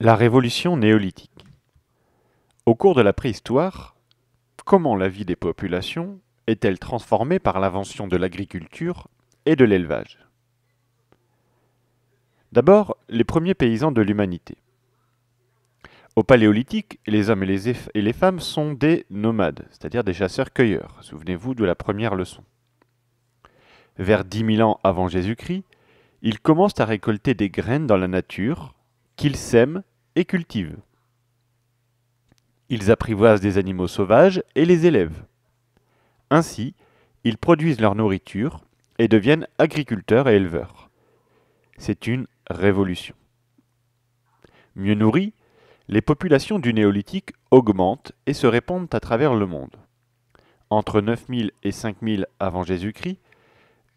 La révolution néolithique. Au cours de la préhistoire, comment la vie des populations est-elle transformée par l'invention de l'agriculture et de l'élevage? D'abord, les premiers paysans de l'humanité. Au Paléolithique, les hommes et les femmes sont des nomades, c'est-à-dire des chasseurs-cueilleurs. Souvenez-vous de la première leçon. Vers 10 000 ans avant Jésus-Christ, ils commencent à récolter des graines dans la nature qu'ils sèment et cultivent. Ils apprivoisent des animaux sauvages et les élèvent. Ainsi, ils produisent leur nourriture et deviennent agriculteurs et éleveurs. C'est une révolution. Mieux nourries, les populations du néolithique augmentent et se répandent à travers le monde. Entre 9000 et 5000 avant Jésus-Christ,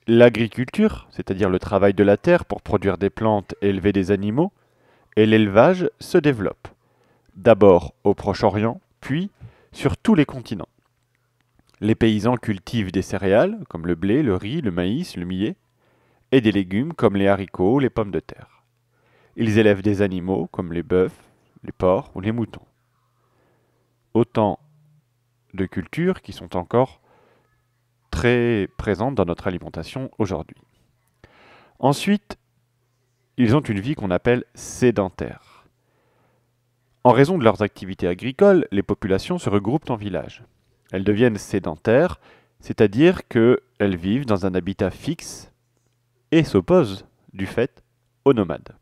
l'agriculture, c'est-à-dire le travail de la terre pour produire des plantes et élever des animaux, et l'élevage se développent. D'abord au Proche-Orient, puis sur tous les continents. Les paysans cultivent des céréales, comme le blé, le riz, le maïs, le millet, et des légumes, comme les haricots, les pommes de terre. Ils élèvent des animaux, comme les bœufs, les porcs ou les moutons. Autant de cultures qui sont encore très présentes dans notre alimentation aujourd'hui. Ensuite, ils ont une vie qu'on appelle sédentaire. En raison de leurs activités agricoles, les populations se regroupent en villages. Elles deviennent sédentaires, c'est-à-dire qu'elles vivent dans un habitat fixe et s'opposent, du fait, aux nomades.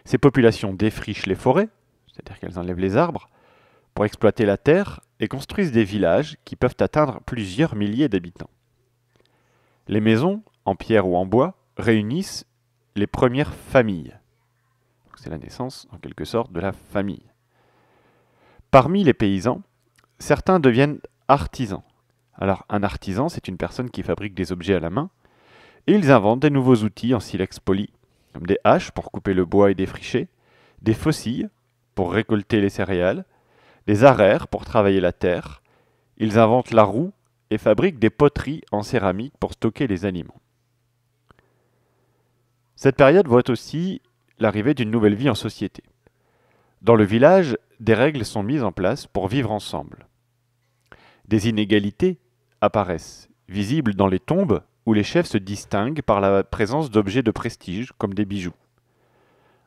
Ces populations défrichent les forêts, c'est-à-dire qu'elles enlèvent les arbres, pour exploiter la terre et construisent des villages qui peuvent atteindre plusieurs milliers d'habitants. Les maisons, en pierre ou en bois, réunissent les premières familles. C'est la naissance, en quelque sorte, de la famille. Parmi les paysans, certains deviennent artisans. Alors, un artisan, c'est une personne qui fabrique des objets à la main, et ils inventent des nouveaux outils en silex poli, comme des haches pour couper le bois et défricher, des faucilles pour récolter les céréales, des arères pour travailler la terre. Ils inventent la roue et fabriquent des poteries en céramique pour stocker les aliments. Cette période voit aussi l'arrivée d'une nouvelle vie en société. Dans le village, des règles sont mises en place pour vivre ensemble. Des inégalités apparaissent, visibles dans les tombes où les chefs se distinguent par la présence d'objets de prestige comme des bijoux.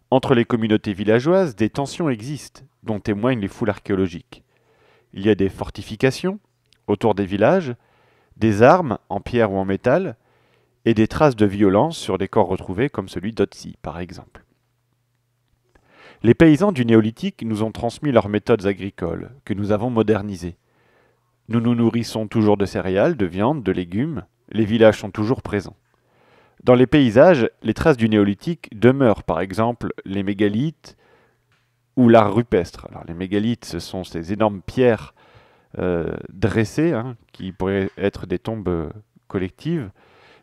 Entre les communautés villageoises, des tensions existent, dont témoignent les fouilles archéologiques. Il y a des fortifications autour des villages, des armes en pierre ou en métal, et des traces de violence sur des corps retrouvés comme celui d'Otzi, par exemple. Les paysans du néolithique nous ont transmis leurs méthodes agricoles, que nous avons modernisées. Nous nous nourrissons toujours de céréales, de viande, de légumes, les villages sont toujours présents. Dans les paysages, les traces du néolithique demeurent, par exemple les mégalithes ou l'art rupestre. Alors, les mégalithes, ce sont ces énormes pierres dressées, qui pourraient être des tombes collectives.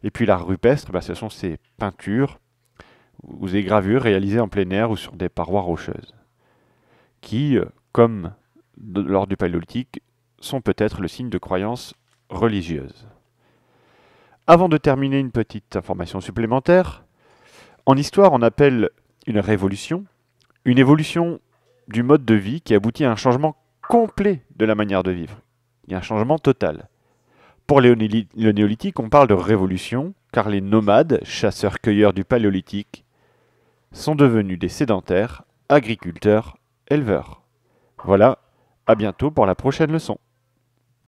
Et puis l'art rupestre, ce sont ces peintures ou ces gravures réalisées en plein air ou sur des parois rocheuses, qui, comme lors du Paléolithique, sont peut-être le signe de croyances religieuses. Avant de terminer, une petite information supplémentaire. En histoire, on appelle une révolution une évolution du mode de vie qui aboutit à un changement complet de la manière de vivre. Il y a un changement total. Pour le néolithique, on parle de révolution, car les nomades, chasseurs-cueilleurs du Paléolithique, sont devenus des sédentaires, agriculteurs, éleveurs. Voilà, à bientôt pour la prochaine leçon.